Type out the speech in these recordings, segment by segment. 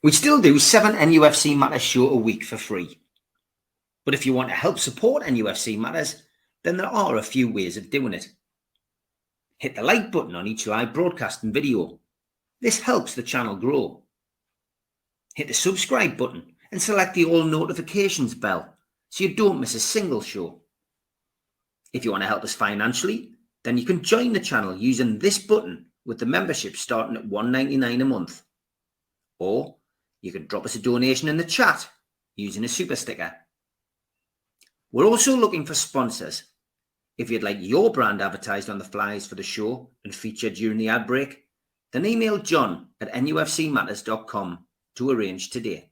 We still do 7 NUFC Matters show a week for free. But if you want to help support NUFC Matters, then there are a few ways of doing it. Hit the like button on each live broadcast and video. This helps the channel grow. Hit the subscribe button and select the all notifications bell so you don't miss a single show. If you want to help us financially, then you can join the channel using this button with the membership starting at $1.99 a month. Or you can drop us a donation in the chat using a super sticker. We're also looking for sponsors. If you'd like your brand advertised on the flyers for the show and featured during the ad break, then email John at nufcmatters.com to arrange today.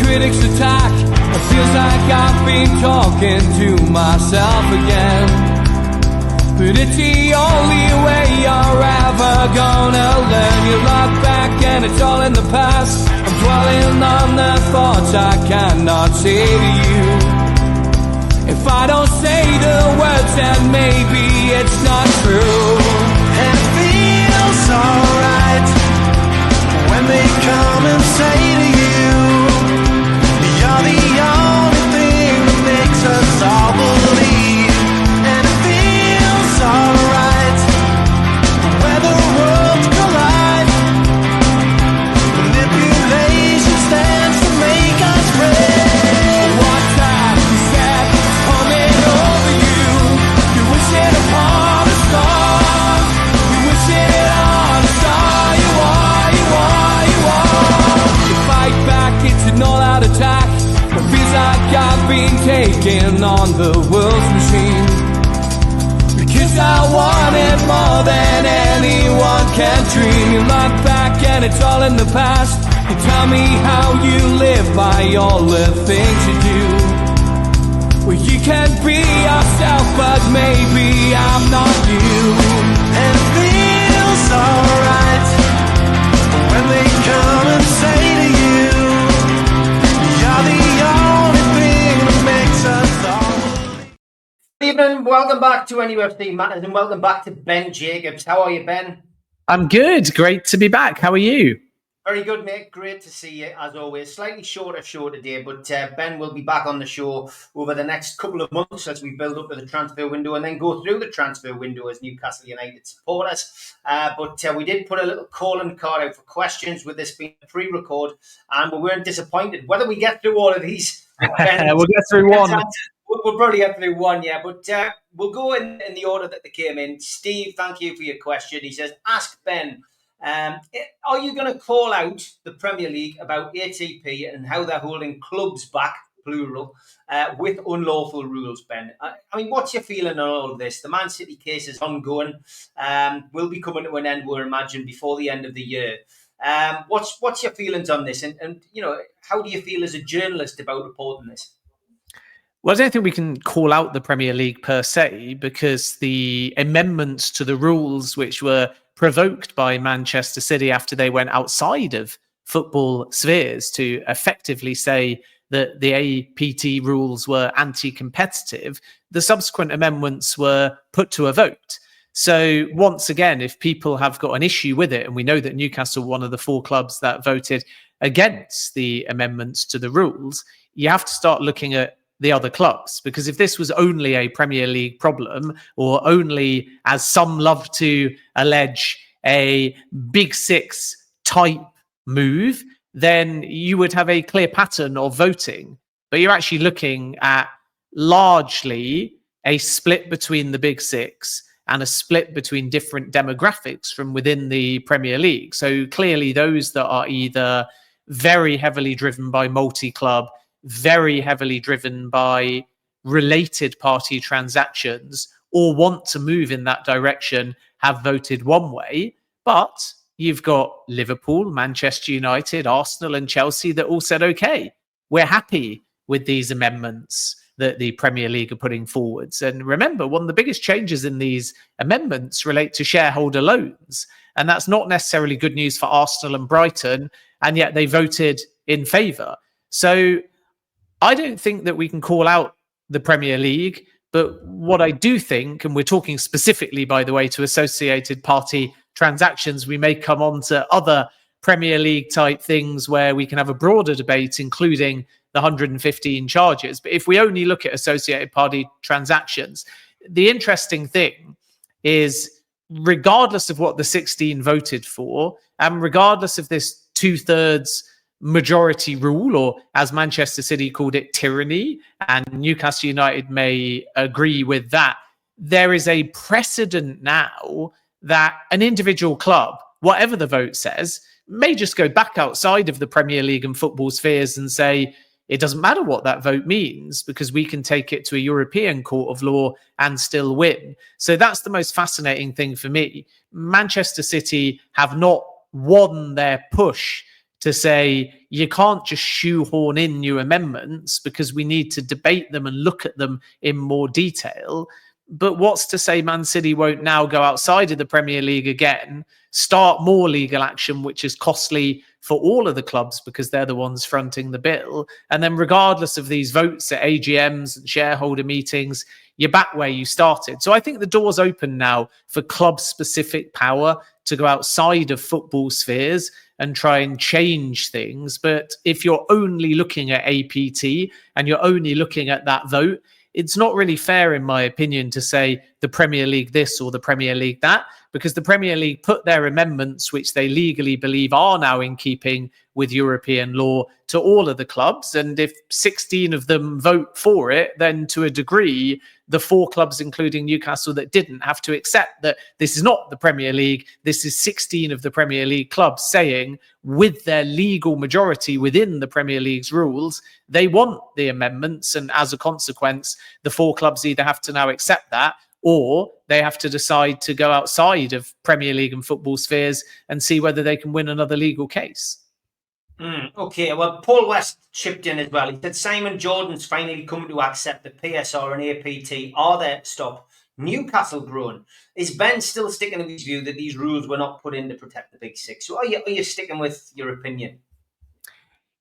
Critics attack. It feels like I've been talking to myself again. But it's the only way you're ever gonna learn. You look back and it's all in the past. I'm dwelling on the thoughts I cannot say to you. If I don't say the words, then maybe it's not true. And it feels alright when they come and say to you, you're the only thing that makes us all believe. And it feels alright when the worlds collide. Manipulation stands to make us break. What time you said is coming over you. You wish it upon a star. You wish it on a star. You are, you are, you are. You fight back, it's an all-out attack. It feels like I've been taken on the world's machine. Because I want it more than anyone can dream. You look back and it's all in the past. You tell me how you live by all the things you do. Well, you can be yourself, but maybe I'm not you. And it feels alright when they come and say to you, Good evening, welcome back to NUFC Matters and welcome back to Ben Jacobs. How are you, Ben? I'm good. Great to be back. How are you? Very good, mate. Great to see you, as always. Slightly shorter show today, but Ben will be back on the show over the next couple of months as we build up to the transfer window and then go through the transfer window as Newcastle United supporters. But we did put a little calling card out for questions with this being a pre-record, and we weren't disappointed. Whether we get through all of these, Ben, we'll get through one. We'll probably get through one, yeah. But we'll go in the order that they came in. Steve, thank you for your question. He says, ask Ben, are you going to call out the Premier League about ATP and how they're holding clubs back, plural, with unlawful rules, Ben? I mean, what's your feeling on all of this? The Man City case is ongoing. Will be coming to an end, we'll imagine, before the end of the year. What's your feelings on this? And you know, how do you feel as a journalist about reporting this? Well, I don't think we can call out the Premier League per se, because the amendments to the rules which were provoked by Manchester City after they went outside of football spheres to effectively say that the APT rules were anti-competitive, the subsequent amendments were put to a vote. So once again, if people have got an issue with it, and we know that Newcastle were one of the 4 clubs that voted against the amendments to the rules, you have to start looking at the other clubs, because if this was only a Premier League problem, or only, as some love to allege, a Big Six type move, then you would have a clear pattern of voting. But you're actually looking at largely a split between the Big Six and a split between different demographics from within the Premier League. So clearly those that are either very heavily driven by multi-club, very heavily driven by related party transactions, or want to move in that direction, have voted one way. But you've got Liverpool, Manchester United, Arsenal and Chelsea that all said, okay, we're happy with these amendments. that the Premier League are putting forwards. And remember, one of the biggest changes in these amendments relate to shareholder loans. And that's not necessarily good news for Arsenal and Brighton, and yet they voted in favour. So I don't think that we can call out the Premier League. But what I do think, and we're talking specifically, by the way, to associated party transactions, we may come on to other Premier League type things where we can have a broader debate, including the 115 charges. But if we only look at associated party transactions, the interesting thing is, regardless of what the 16 voted for, and regardless of this 2/3 majority rule, or as Manchester City called it, tyranny, and Newcastle United may agree with that, there is a precedent now that an individual club, whatever the vote says, may just go back outside of the Premier League and football spheres and say, it doesn't matter what that vote means because we can take it to a European court of law and still win. So that's the most fascinating thing for me. Manchester City have not won their push to say you can't just shoehorn in new amendments because we need to debate them and look at them in more detail. But what's to say Man City won't now go outside of the Premier League again, start more legal action, which is costly for all of the clubs because they're the ones fronting the bill. And then regardless of these votes at AGMs and shareholder meetings, you're back where you started. So I think the door's open now for club-specific power to go outside of football spheres and try and change things. But if you're only looking at APT and you're only looking at that vote, it's not really fair, in my opinion, to say the Premier League this or the Premier League that, because the Premier League put their amendments, which they legally believe are now in keeping with European law, to all of the clubs. And if 16 of them vote for it, then to a degree, the 4 clubs, including Newcastle, that didn't, have to accept that this is not the Premier League. This is 16 of the Premier League clubs saying, with their legal majority within the Premier League's rules, they want the amendments. And as a consequence, the 4 clubs either have to now accept that, or they have to decide to go outside of Premier League and football spheres and see whether they can win another legal case. Okay, well, Paul West chipped in as well. He said Simon Jordan's finally come to accept the PSR and APT are there to stop Newcastle growing. Is Ben still sticking to his view that these rules were not put in to protect the Big Six? So are you sticking with your opinion?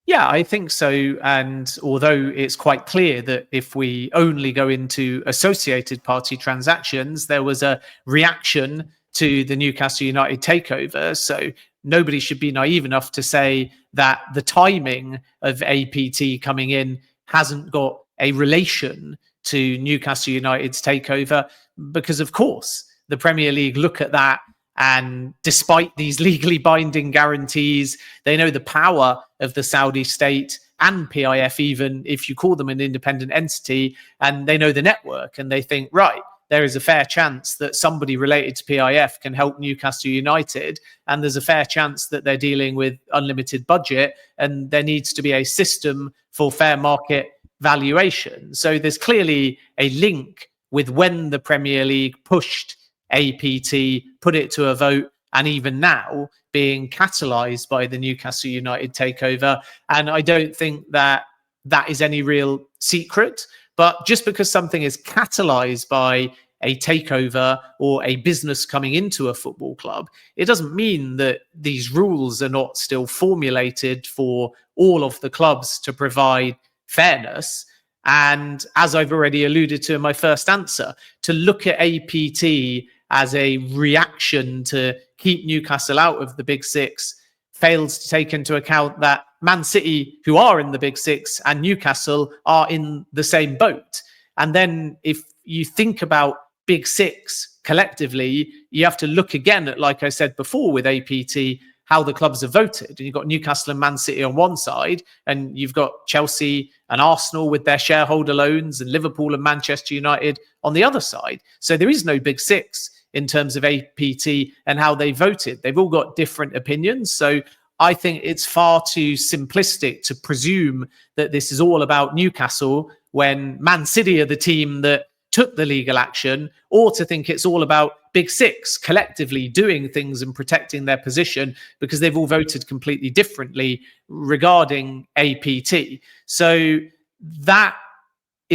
Yeah, I think so. And although it's quite clear that if we only go into associated party transactions, there was a reaction to the Newcastle United takeover. So nobody should be naive enough to say that the timing of APT coming in hasn't got a relation to Newcastle United's takeover, because of course the Premier League look at that, and despite these legally binding guarantees, they know the power of the Saudi state and PIF, even if you call them an independent entity, and they know the network, and they think, right, there is a fair chance that somebody related to PIF can help Newcastle United, and there's a fair chance that they're dealing with unlimited budget, and there needs to be a system for fair market valuation. So there's clearly a link with when the Premier League pushed APT, put it to a vote, and even now being catalysed by the Newcastle United takeover. And I don't think that that is any real secret. But just because something is catalysed by a takeover or a business coming into a football club, it doesn't mean that these rules are not still formulated for all of the clubs to provide fairness. And as I've already alluded to in my first answer, to look at APT as a reaction to keep Newcastle out of the Big Six fails to take into account that Man City, who are in the Big Six, and Newcastle are in the same boat. And then if you think about Big Six collectively, you have to look again at, like I said before with APT, how the clubs have voted. And you've got Newcastle and Man City on one side, and you've got Chelsea and Arsenal with their shareholder loans, and Liverpool and Manchester United on the other side. So there is no Big Six in terms of APT and how they voted. They've all got different opinions. So I think it's far too simplistic to presume that this is all about Newcastle when Man City are the team that took the legal action, or to think it's all about Big Six collectively doing things and protecting their position, because they've all voted completely differently regarding APT. So that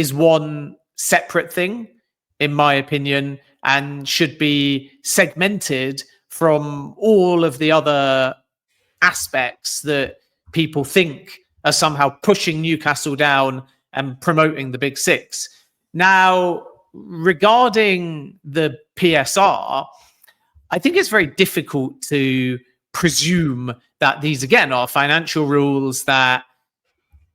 is one separate thing, in my opinion, and should be segmented from all of the other aspects that people think are somehow pushing Newcastle down and promoting the Big Six. Now, regarding the PSR, I think it's very difficult to presume that these, again, are financial rules that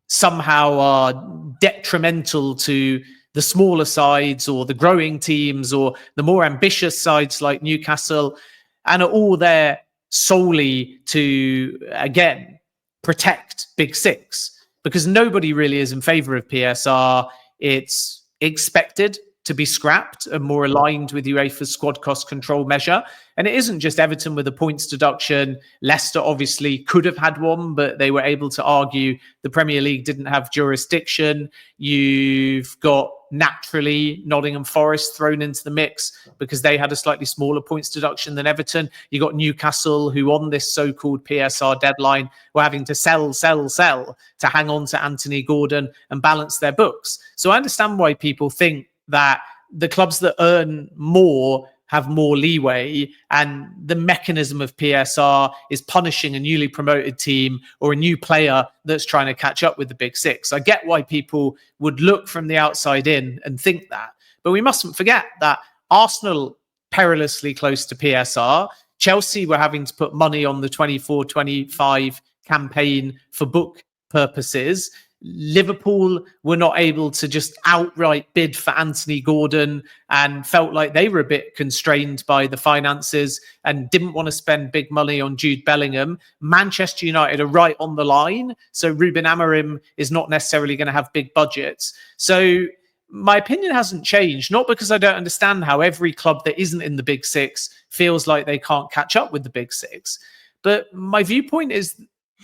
somehow are detrimental to the smaller sides or the growing teams or the more ambitious sides like Newcastle, and are all there solely to, again, protect Big Six, because nobody really is in favor of PSR. It's expected to be scrapped and more aligned with UEFA's squad cost control measure. And it isn't just Everton with a points deduction. Leicester obviously could have had one, but they were able to argue the Premier League didn't have jurisdiction. You've got, naturally, Nottingham Forest thrown into the mix because they had a slightly smaller points deduction than Everton. You got Newcastle, who on this so-called PSR deadline were having to sell to hang on to Anthony Gordon and balance their books. So I understand why people think that the clubs that earn more have more leeway, and the mechanism of PSR is punishing a newly promoted team or a new player that's trying to catch up with the Big Six. I get why people would look from the outside in and think that, but we mustn't forget that Arsenal perilously close to PSR. Chelsea were having to put money on the 24-25 campaign for book purposes. Liverpool were not able to just outright bid for Anthony Gordon and felt like they were a bit constrained by the finances and didn't want to spend big money on Jude Bellingham. Manchester United are right on the line, so Ruben Amorim is not necessarily going to have big budgets. So my opinion hasn't changed, not because I don't understand how every club that isn't in the Big Six feels like they can't catch up with the Big Six, but my viewpoint is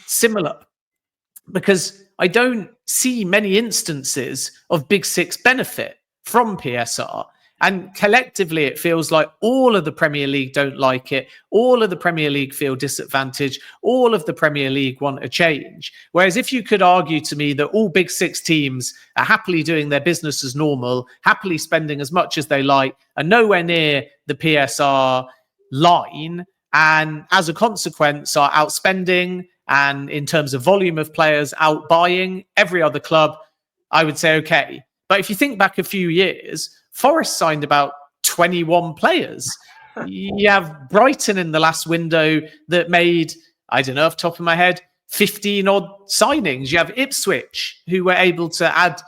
similar, because I don't see many instances of Big Six benefit from PSR. And collectively, it feels like all of the Premier League don't like it. All of the Premier League feel disadvantaged. All of the Premier League want a change. Whereas if you could argue to me that all Big Six teams are happily doing their business as normal, happily spending as much as they like, are nowhere near the PSR line, and as a consequence are outspending, and in terms of volume of players, out buying every other club, I would say, okay. But if you think back a few years, Forest signed about 21 players. You have Brighton in the last window that made, I don't know off the top of my head, 15 odd signings. You have Ipswich, who were able to add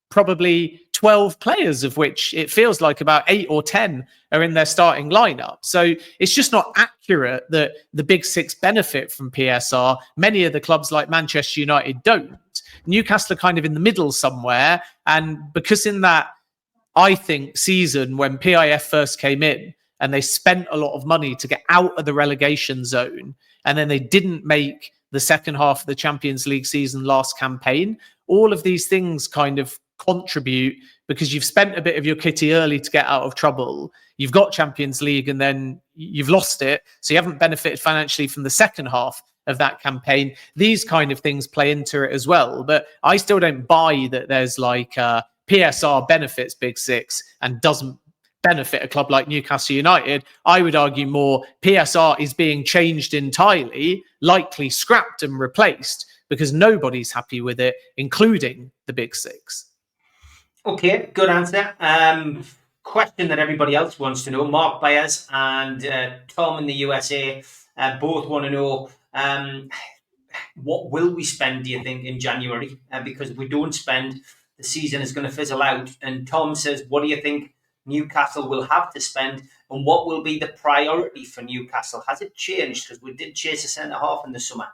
probably 12 players, of which it feels like about 8 or 10 are in their starting lineup. So it's just not accurate that the Big Six benefit from PSR. Many of the clubs like Manchester United don't. Newcastle are kind of in the middle somewhere. And because in that, I think, season when PIF first came in and they spent a lot of money to get out of the relegation zone, and then they didn't make the second half of the Champions League season last campaign, all of these things kind of contribute, because you've spent a bit of your kitty early to get out of trouble. You've got Champions League and then you've lost it. So you haven't benefited financially from the second half of that campaign. These kind of things play into it as well. But I still don't buy that there's like PSR benefits Big Six and doesn't benefit a club like Newcastle United. I would argue more PSR is being changed entirely, likely scrapped and replaced, because nobody's happy with it, including the Big Six. Okay, good answer. Question that everybody else wants to know. Mark Byers and Tom in the USA both want to know, what will we spend, do you think, in January? Because if we don't spend, the season is going to fizzle out. And Tom says, what do you think Newcastle will have to spend, and what will be the priority for Newcastle? Has it changed? Because we did chase a centre-half in the summer.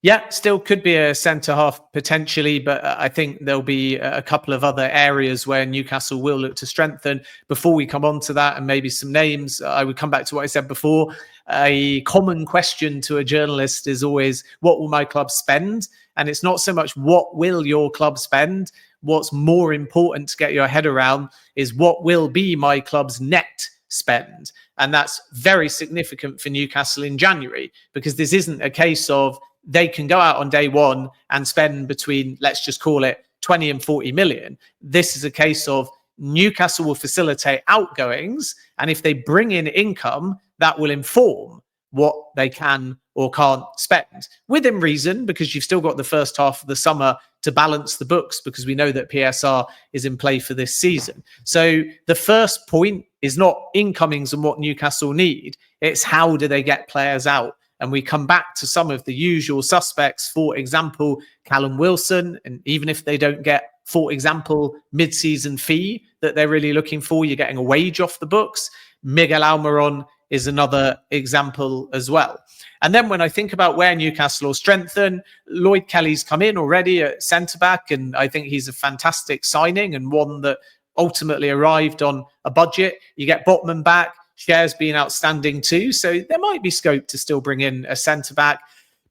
Yeah, still could be a centre-half potentially, but I think there'll be a couple of other areas where Newcastle will look to strengthen. Before we come on to that and maybe some names, I would come back to what I said before. A common question to a journalist is always, what will my club spend? And it's not so much what will your club spend. What's more important to get your head around is what will be my club's net spend. And that's very significant for Newcastle in January, because this isn't a case of they can go out on day one and spend between, let's just call it 20 and 40 million. This is a case of Newcastle will facilitate outgoings, and if they bring in income, that will inform what they can or can't spend within reason, because you've still got the first half of the summer to balance the books, because we know that PSR is in play for this season. So the first point is not incomings and what Newcastle need, it's how do they get players out. And we come back to some of the usual suspects, for example, Callum Wilson. And even if they don't get, for example, mid-season fee that they're really looking for, you're getting a wage off the books. Miguel Almiron is another example as well. And then when I think about where Newcastle will strengthen, Lloyd Kelly's come in already at centre-back, and I think he's a fantastic signing and one that ultimately arrived on a budget. You get Botman back, Share's been outstanding too, so there might be scope to still bring in a centre-back.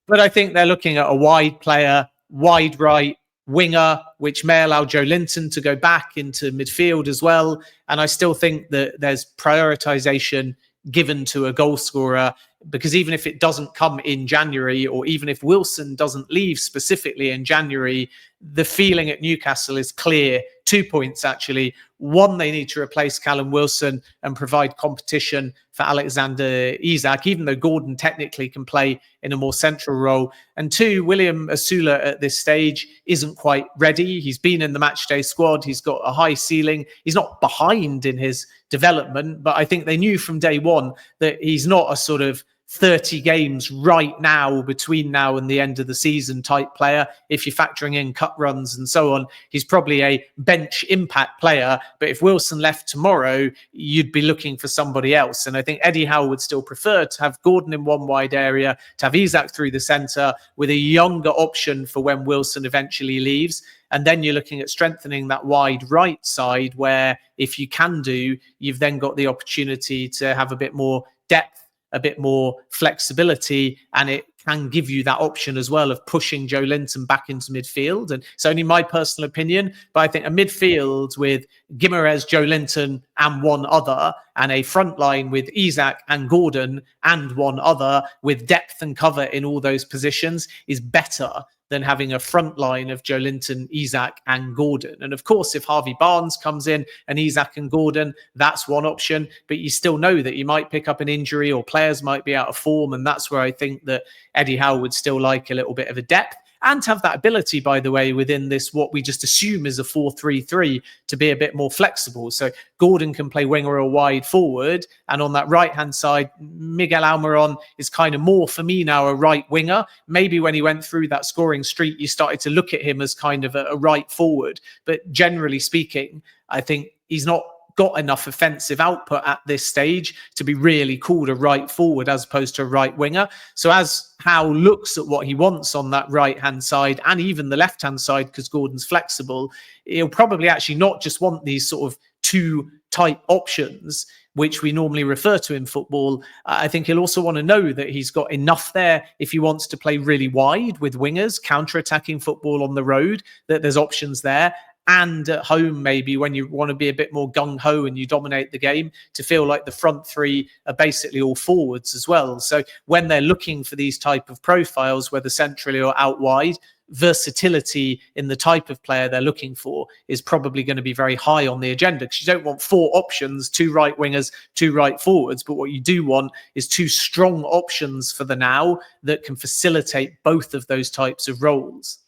But I think they're looking at a wide player, wide right, winger, which may allow Joe Linton to go back into midfield as well. And I still think that there's prioritisation given to a goal scorer, because even if it doesn't come in January, or even if Wilson doesn't leave specifically in January, the feeling at Newcastle is clear. 2 points, actually. One, they need to replace Callum Wilson and provide competition for Alexander Isak, even though Gordon technically can play in a more central role. And two, William Asula at this stage isn't quite ready. He's been in the matchday squad. He's got a high ceiling. He's not behind in his development, but I think they knew from day one that he's not a sort of 30 games right now between now and the end of the season type player. If you're factoring in cut runs and so on, he's probably a bench impact player. But if Wilson left tomorrow, you'd be looking for somebody else. And I think Eddie Howe would still prefer to have Gordon in one wide area, to have Isak through the centre with a younger option for when Wilson eventually leaves. And then you're looking at strengthening that wide right side, where if you can do, you've then got the opportunity to have a bit more depth, a bit more flexibility, and it can give you that option as well of pushing Joe Linton back into midfield. And it's only my personal opinion, but I think a midfield with Guimaraes, Joe Linton and one other, and a front line with Isak and Gordon and one other with depth and cover in all those positions is better than having a front line of Joe Linton, Isak and Gordon. And of course, if Harvey Barnes comes in and Isak and Gordon, that's one option, but you still know that you might pick up an injury or players might be out of form. And that's where I think that Eddie Howe would still like a little bit of a depth, and have that ability, by the way, within this, what we just assume is a 4-3-3, to be a bit more flexible. So Gordon can play winger or wide forward. And on that right-hand side, Miguel Almiron is kind of more, for me now, a right winger. Maybe when he went through that scoring streak, you started to look at him as kind of a right forward. But generally speaking, I think he's not got enough offensive output at this stage to be really called a right forward as opposed to a right winger. So as Howe looks at what he wants on that right-hand side and even the left-hand side, because Gordon's flexible, he'll probably actually not just want these sort of two type options, which we normally refer to in football. I think he'll also want to know that he's got enough there if he wants to play really wide with wingers, counter-attacking football on the road, that there's options there. And at home, maybe when you want to be a bit more gung-ho and you dominate the game, to feel like the front three are basically all forwards as well. So when they're looking for these type of profiles, whether centrally or out wide, versatility in the type of player they're looking for is probably going to be very high on the agenda, because you don't want four options, two right wingers, two right forwards. But what you do want is two strong options for the now that can facilitate both of those types of roles.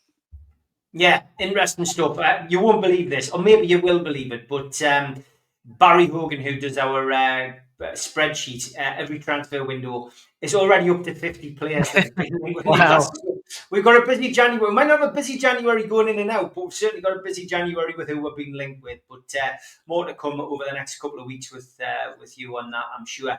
Yeah, interesting stuff. You won't believe this, or maybe you will believe it, but Barry Hogan, who does our spreadsheet every transfer window, is already up to 50 players. Wow. We've got a busy January. We might not have a busy January going in and out, but we've certainly got a busy January with who we're being linked with. But more to come over the next couple of weeks with you on that, I'm sure.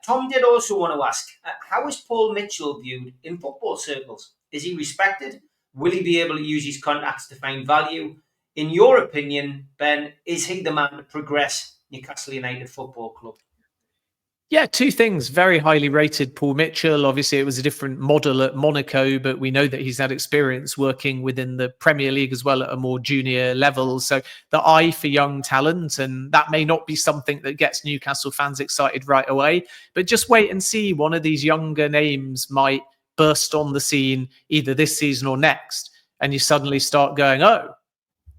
Tom did also want to ask, how is Paul Mitchell viewed in football circles? Is he respected? Will he be able to use his contacts to find value? In your opinion, Ben, is he the man to progress Newcastle United Football Club? Yeah, two things. Very highly rated Paul Mitchell. Obviously, it was a different model at Monaco, but we know that he's had experience working within the Premier League as well at a more junior level. So the eye for young talent, and that may not be something that gets Newcastle fans excited right away, but just wait and see. One of these younger names might burst on the scene either this season or next, and you suddenly start going, oh,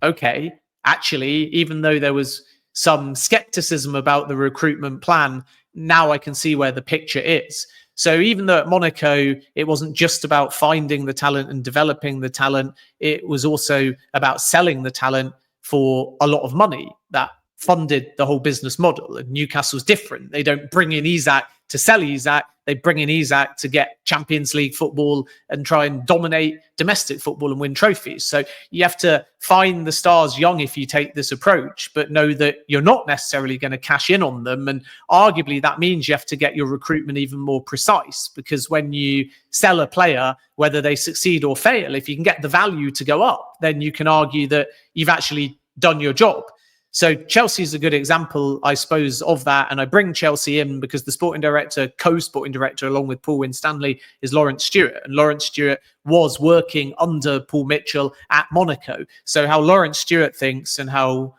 okay, actually, even though there was some skepticism about the recruitment plan, now I can see where the picture is. So even though at Monaco, it wasn't just about finding the talent and developing the talent, it was also about selling the talent for a lot of money that funded the whole business model. And Newcastle's different. They don't bring in Isak to sell Isak. They bring in Isak to get Champions League football and try and dominate domestic football and win trophies. So you have to find the stars young if you take this approach, but know that you're not necessarily going to cash in on them. And arguably that means you have to get your recruitment even more precise, because when you sell a player, whether they succeed or fail, if you can get the value to go up, then you can argue that you've actually done your job. So Chelsea is a good example, I suppose, of that. And I bring Chelsea in because the sporting director, co-sporting director, along with Paul Winstanley, is Lawrence Stewart. And Lawrence Stewart was working under Paul Mitchell at Monaco. So how Lawrence Stewart thinks and how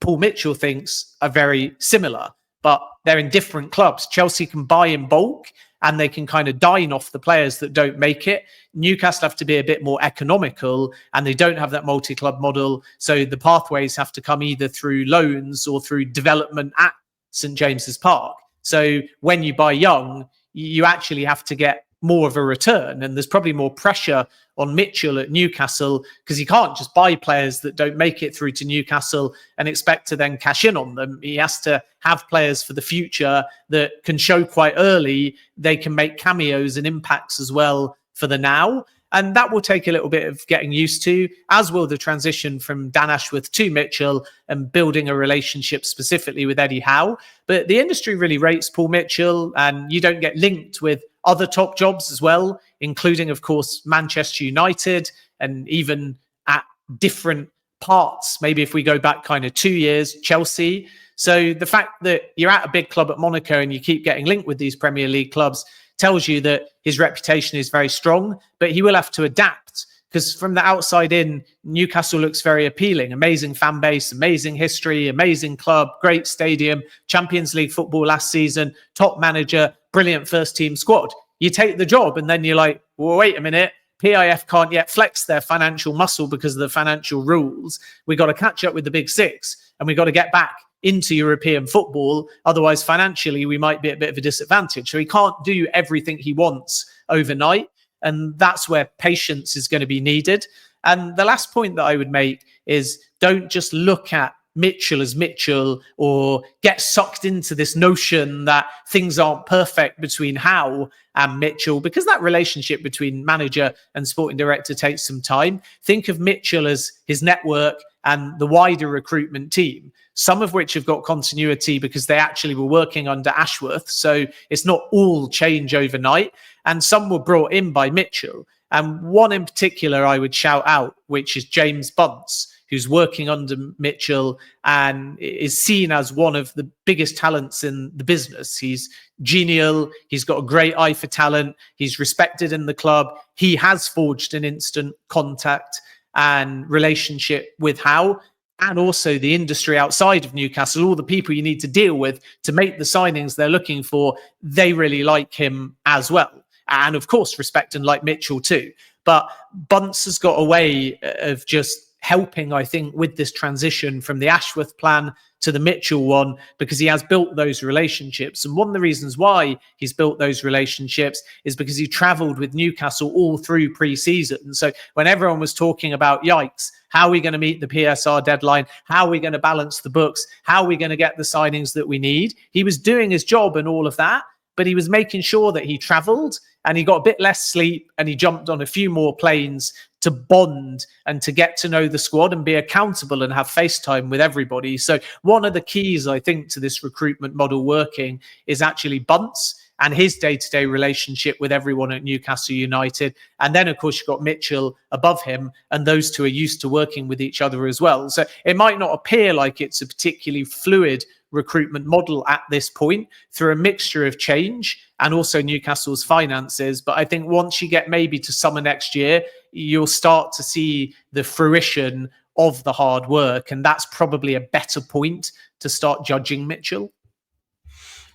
Paul Mitchell thinks are very similar, but they're in different clubs. Chelsea can buy in bulk and they can kind of dine off the players that don't make it. Newcastle have to be a bit more economical and they don't have that multi-club model. So the pathways have to come either through loans or through development at St. James's Park. So when you buy young, you actually have to get more of a return. And there's probably more pressure on Mitchell at Newcastle because he can't just buy players that don't make it through to Newcastle and expect to then cash in on them. He has to have players for the future that can show quite early they can make cameos and impacts as well for the now. And that will take a little bit of getting used to, as will the transition from Dan Ashworth to Mitchell and building a relationship specifically with Eddie Howe. But the industry really rates Paul Mitchell, and you don't get linked with other top jobs as well, including, of course, Manchester United, and even at different parts. Maybe if we go back kind of 2 years, Chelsea. So the fact that you're at a big club at Monaco and you keep getting linked with these Premier League clubs tells you that his reputation is very strong, but he will have to adapt, because from the outside in, Newcastle looks very appealing. Amazing fan base, amazing history, amazing club, great stadium, Champions League football last season, top manager, brilliant first team squad. You take the job and then you're like, well, wait a minute, PIF can't yet flex their financial muscle because of the financial rules. We got to catch up with the big six and we got to get back into European football. Otherwise, financially, we might be at a bit of a disadvantage. So he can't do everything he wants overnight. And that's where patience is going to be needed. And the last point that I would make is don't just look at Mitchell as Mitchell or get sucked into this notion that things aren't perfect between Howe and Mitchell, because that relationship between manager and sporting director takes some time. Think of Mitchell as his network and the wider recruitment team, some of which have got continuity because they actually were working under Ashworth. So it's not all change overnight. And some were brought in by Mitchell. And one in particular I would shout out, which is James Bunce, who's working under Mitchell and is seen as one of the biggest talents in the business. He's genial. He's got a great eye for talent. He's respected in the club. He has forged an instant contact and relationship with Howe, and also the industry outside of Newcastle, all the people you need to deal with to make the signings they're looking for. They really like him as well. And of course, respect and like Mitchell too. But Bunce has got a way of just helping, I think, with this transition from the Ashworth plan to the Mitchell one, because he has built those relationships. And one of the reasons why he's built those relationships is because he travelled with Newcastle all through pre-season. So when everyone was talking about, yikes, how are we going to meet the PSR deadline? How are we going to balance the books? How are we going to get the signings that we need? He was doing his job and all of that, but he was making sure that he travelled and he got a bit less sleep and he jumped on a few more planes to bond and to get to know the squad and be accountable and have FaceTime with everybody. So one of the keys, I think, to this recruitment model working is actually Bunce and his day-to-day relationship with everyone at Newcastle United. And then, of course, you've got Mitchell above him, and those two are used to working with each other as well. So it might not appear like it's a particularly fluid recruitment model at this point through a mixture of change and also Newcastle's finances. But I think once you get maybe to summer next year, you'll start to see the fruition of the hard work. And that's probably a better point to start judging Mitchell.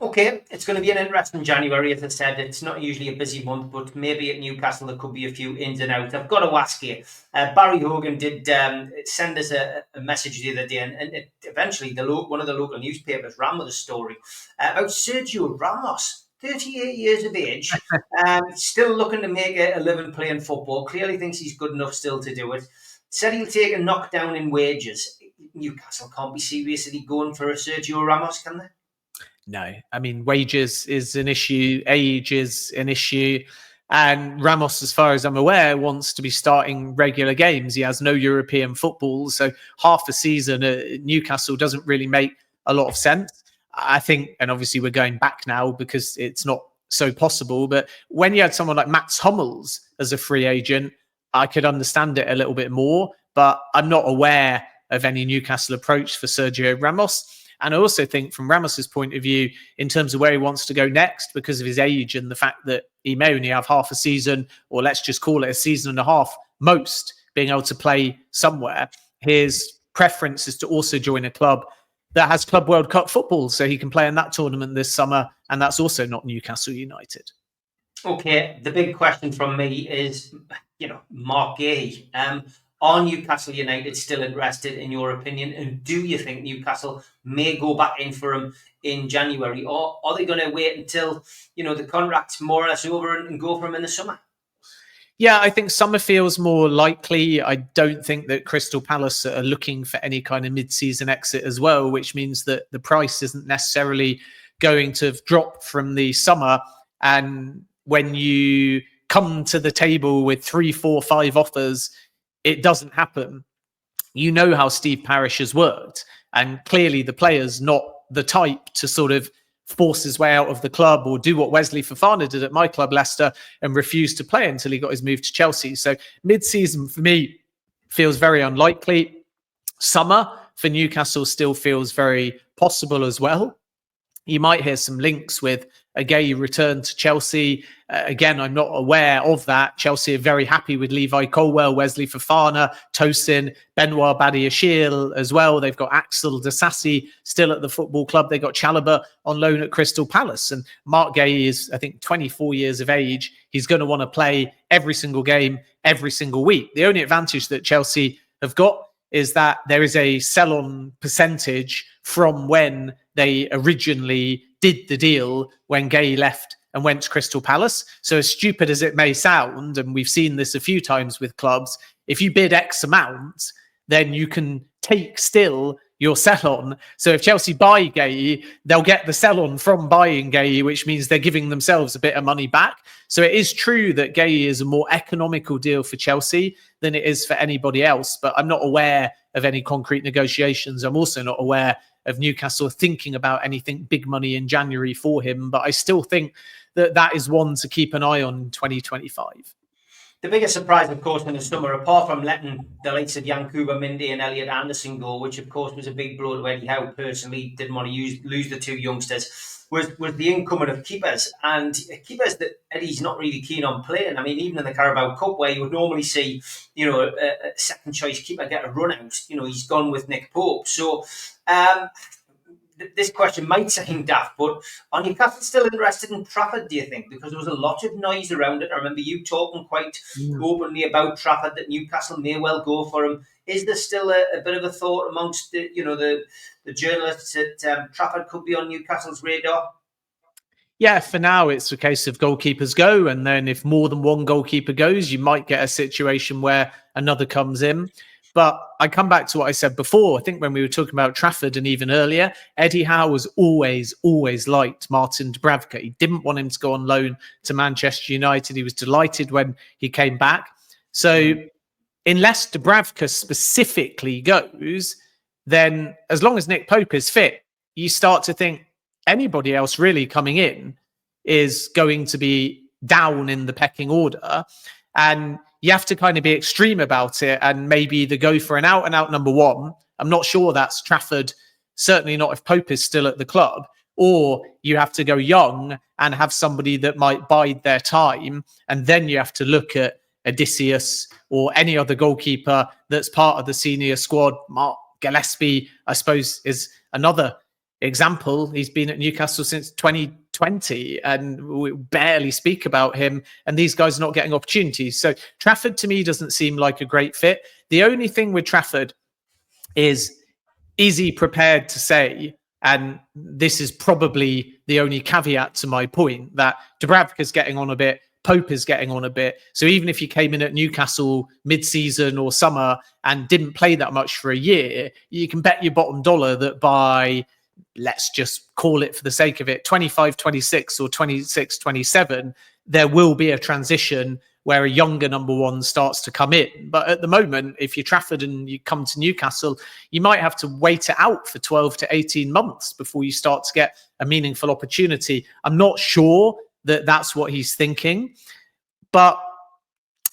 Okay, it's going to be an interesting January. As I said, it's not usually a busy month, but maybe at Newcastle there could be a few ins and outs. I've got to ask you, Barry Hogan did send us a message the other day, and eventually one of the local newspapers ran with a story about Sergio Ramos, 38 years of age, still looking to make a living playing football. Clearly thinks he's good enough still to do it. Said he'll take a knockdown in wages. Newcastle can't be seriously going for a Sergio Ramos, can they? No, I mean, wages is an issue, age is an issue. And Ramos, as far as I'm aware, wants to be starting regular games. He has no European football. So half a season at Newcastle doesn't really make a lot of sense. I think, and obviously we're going back now because it's not so possible. But when you had someone like Mats Hummels as a free agent, I could understand it a little bit more. But I'm not aware of any Newcastle approach for Sergio Ramos. And I also think from Ramos's point of view, in terms of where he wants to go next, because of his age and the fact that he may only have half a season, or let's just call it a season and a half, most being able to play somewhere, his preference is to also join a club that has Club World Cup football, so he can play in that tournament this summer, and that's also not Newcastle United. Okay, the big question from me is, Mark Gay. Are Newcastle United still interested, in your opinion? And do you think Newcastle may go back in for him in January? Or are they going to wait until, the contract's more or less over and go for him in the summer? Yeah, I think summer feels more likely. I don't think that Crystal Palace are looking for any kind of mid-season exit as well, which means that the price isn't necessarily going to drop from the summer. And when you come to the table with 3, 4, 5 offers, it doesn't happen. You know how Steve Parish has worked, and clearly the player's not the type to sort of force his way out of the club or do what Wesley Fofana did at my club, Leicester, and refused to play until he got his move to Chelsea. So mid-season for me feels very unlikely. Summer for Newcastle still feels very possible as well. You might hear some links with a Gay return to Chelsea. Again, I'm not aware of that. Chelsea are very happy with Levi Colwell, Wesley Fofana, Tosin, Benoit Badiashile as well. They've got Axel Disasi still at the football club. They got Chalobah on loan at Crystal Palace. And Mark Gay is, I think, 24 years of age. He's going to want to play every single game, every single week. The only advantage that Chelsea have got is that there is a sell-on percentage from when they originally did the deal when Gay left and went to Crystal Palace. So as stupid as it may sound, and we've seen this a few times with clubs, if you bid X amount, then you can take still your sell-on. So if Chelsea buy Gay, they'll get the sell-on from buying Gay, which means they're giving themselves a bit of money back. So it is true that Gay is a more economical deal for Chelsea than it is for anybody else, but I'm not aware of any concrete negotiations. I'm also not aware of Newcastle thinking about anything big money in January for him, but I still think that that is one to keep an eye on in 2025. The biggest surprise, of course, in the summer, apart from letting the likes of Yankuba Minde and Elliot Anderson go, which of course was a big blow to Eddie Howe personally, didn't want to lose the two youngsters, was the incoming of keepers. And keepers that Eddie's not really keen on playing. I mean, even in the Carabao Cup, where you would normally see, a second choice keeper get a run out, he's gone with Nick Pope. So this question might seem daft, but are Newcastle still interested in Trafford, do you think? Because there was a lot of noise around it. I remember you talking quite openly about Trafford, that Newcastle may well go for him. Is there still a bit of a thought amongst the journalists that Trafford could be on Newcastle's radar? Yeah, for now, it's a case of goalkeepers go. And then if more than one goalkeeper goes, you might get a situation where another comes in. But I come back to what I said before. I think when we were talking about Trafford and even earlier, Eddie Howe was always liked Martin Dubravka. He didn't want him to go on loan to Manchester United. He was delighted when he came back. So unless Dubravka specifically goes, then as long as Nick Pope is fit, you start to think anybody else really coming in is going to be down in the pecking order. And you have to kind of be extreme about it and maybe either go for an out-and-out number one. I'm not sure that's Trafford, certainly not if Pope is still at the club. Or you have to go young and have somebody that might bide their time. And then you have to look at Odysseus or any other goalkeeper that's part of the senior squad. Mark Gillespie, I suppose, is another example, he's been at Newcastle since 2020 and we barely speak about him, and these guys are not getting opportunities. So Trafford to me doesn't seem like a great fit. The only thing with Trafford is he prepared to say, and this is probably the only caveat to my point, that Dubravka's getting on a bit, Pope is getting on a bit. So even if you came in at Newcastle mid-season or summer and didn't play that much for a year, you can bet your bottom dollar that by, let's just call it for the sake of it, 25, 26 or 26, 27, there will be a transition where a younger number one starts to come in. But at the moment, if you're Trafford and you come to Newcastle, you might have to wait it out for 12 to 18 months before you start to get a meaningful opportunity. I'm not sure that that's what he's thinking. But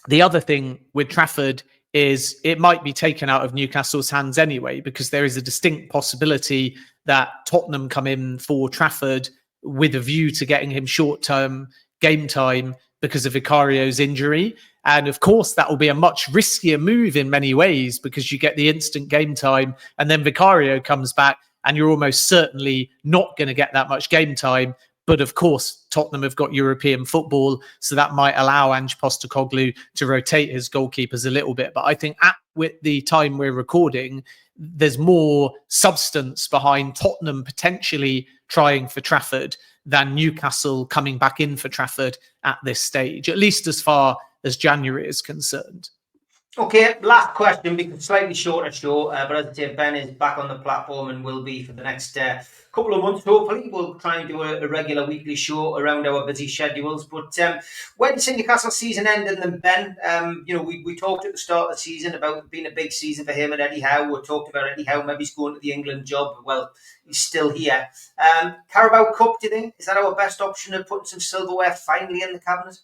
the other thing with Trafford is it might be taken out of Newcastle's hands anyway, because there is a distinct possibility that Tottenham come in for Trafford with a view to getting him short-term game time because of Vicario's injury. And of course, that will be a much riskier move in many ways, because you get the instant game time and then Vicario comes back and you're almost certainly not going to get that much game time. But of course, Tottenham have got European football, so that might allow Ange Postecoglou to rotate his goalkeepers a little bit. But I think with the time we're recording, there's more substance behind Tottenham potentially trying for Trafford than Newcastle coming back in for Trafford at this stage, at least as far as January is concerned. Okay, last question, because slightly shorter show, but as I say, Ben is back on the platform and will be for the next couple of months. Hopefully, we'll try and do a regular weekly show around our busy schedules. But where do you see Newcastle season ending then, Ben? We talked at the start of the season about it being a big season for him and Eddie Howe. We talked about Eddie Howe maybe he's going to the England job. Well, he's still here. Carabao Cup, do you think? Is that our best option of putting some silverware finally in the cabinet?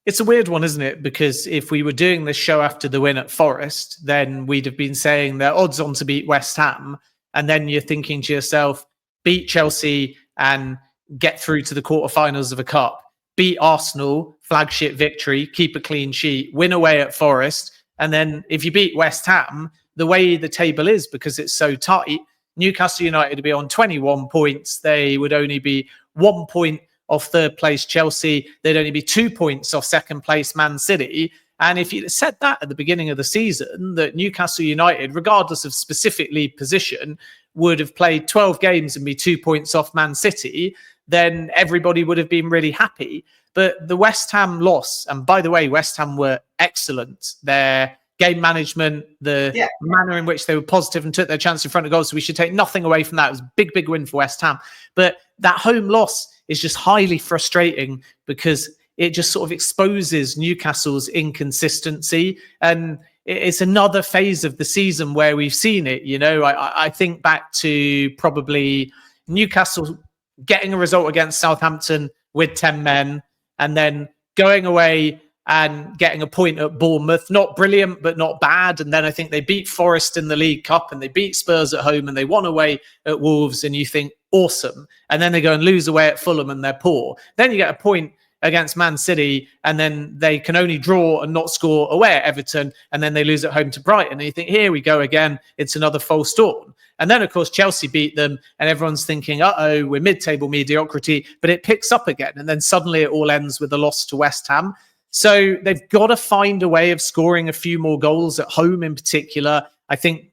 It's a weird one, isn't it? Because if we were doing this show after the win at Forest, then we'd have been saying they're odds on to beat West Ham. And then you're thinking to yourself, beat Chelsea and get through to the quarterfinals of a cup. Beat Arsenal, flagship victory, keep a clean sheet, win away at Forest. And then if you beat West Ham, the way the table is, because it's so tight, Newcastle United would be on 21 points. They would only be 1 point off third place Chelsea. They'd only be 2 points off second place Man City. And if you'd said that at the beginning of the season, that Newcastle United, regardless of specific league position, would have played 12 games and be 2 points off Man City, then everybody would have been really happy. But the West Ham loss, and by the way, West Ham were excellent. Their game management, the manner in which they were positive and took their chance in front of goals. So we should take nothing away from that. It was a big, big win for West Ham. But that home loss is just highly frustrating, because it just sort of exposes Newcastle's inconsistency. And it's another phase of the season where we've seen it. You know, I think back to probably Newcastle getting a result against Southampton with 10 men and then going away and getting a point at Bournemouth. Not brilliant, but not bad. And then I think they beat Forest in the League Cup and they beat Spurs at home and they won away at Wolves. And you think, awesome. And then they go and lose away at Fulham and they're poor. Then you get a point against Man City and then they can only draw and not score away at Everton. And then they lose at home to Brighton. And you think, here we go again. It's another false dawn. And then, of course, Chelsea beat them and everyone's thinking, uh-oh, we're mid-table mediocrity. But it picks up again. And then suddenly it all ends with a loss to West Ham. So they've got to find a way of scoring a few more goals at home in particular. I think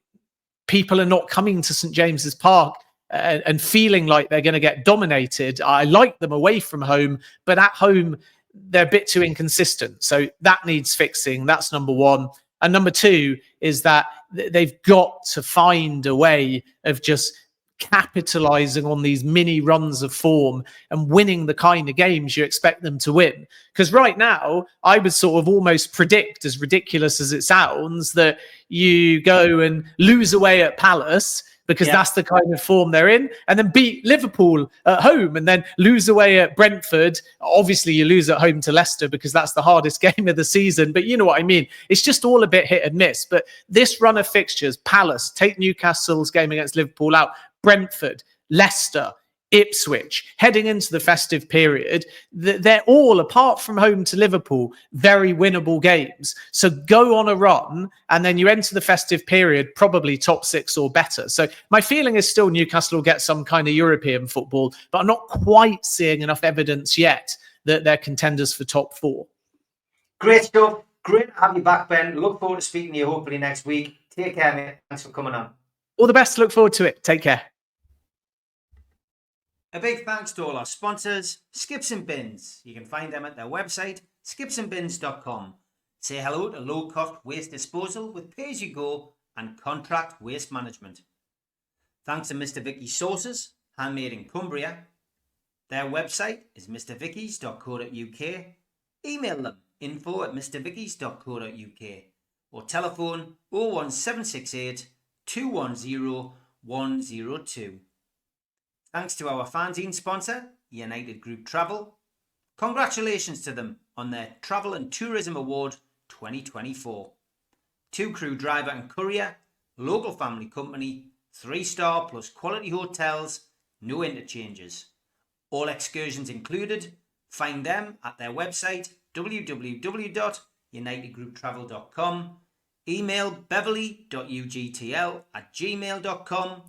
people are not coming to St. James's Park and feeling like they're going to get dominated. I like them away from home, but at home, they're a bit too inconsistent. So that needs fixing. That's number one. And number two is that they've got to find a way of just capitalizing on these mini runs of form and winning the kind of games you expect them to win. Because right now, I would sort of almost predict, as ridiculous as it sounds, that you go and lose away at Palace because that's the kind of form they're in, and then beat Liverpool at home and then lose away at Brentford. Obviously, you lose at home to Leicester because that's the hardest game of the season, but you know what I mean. It's just all a bit hit and miss. But this run of fixtures, Palace, take Newcastle's game against Liverpool out, Brentford, Leicester, Ipswich, heading into the festive period, they're all, apart from home to Liverpool, very winnable games. So go on a run, and then you enter the festive period probably top 6 or better. So my feeling is still Newcastle will get some kind of European football, but I'm not quite seeing enough evidence yet that they're contenders for top 4. Great stuff. Great to have you back, Ben. Look forward to speaking to you hopefully next week. Take care, mate. Thanks for coming on. All the best. Look forward to it. Take care. A big thanks to all our sponsors, Skips and Bins. You can find them at their website, skipsandbins.com. Say hello to low-cost waste disposal with pay-as-you-go and contract waste management. Thanks to Mr. Vicky's Sauces, handmade in Cumbria. Their website is mrvickies.co.uk. Email them info@mrvickies.co.uk or telephone 01768 210 102. Thanks to our fanzine sponsor, United Group Travel. Congratulations to them on their Travel and Tourism Award 2024. 2-crew driver and courier, local family company, 3-star plus quality hotels, no interchanges. All excursions included. Find them at their website www.unitedgrouptravel.com. Email beverly.ugtl@gmail.com.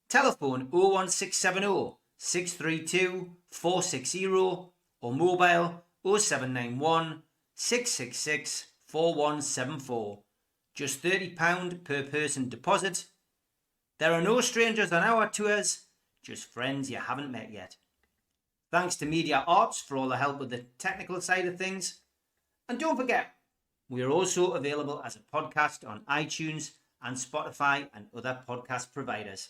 Telephone 01670 632 460 or mobile 0791 666 4174. Just £30 per person deposit. There are no strangers on our tours, just friends you haven't met yet. Thanks to Media Arts for all the help with the technical side of things. And don't forget, we are also available as a podcast on iTunes and Spotify and other podcast providers.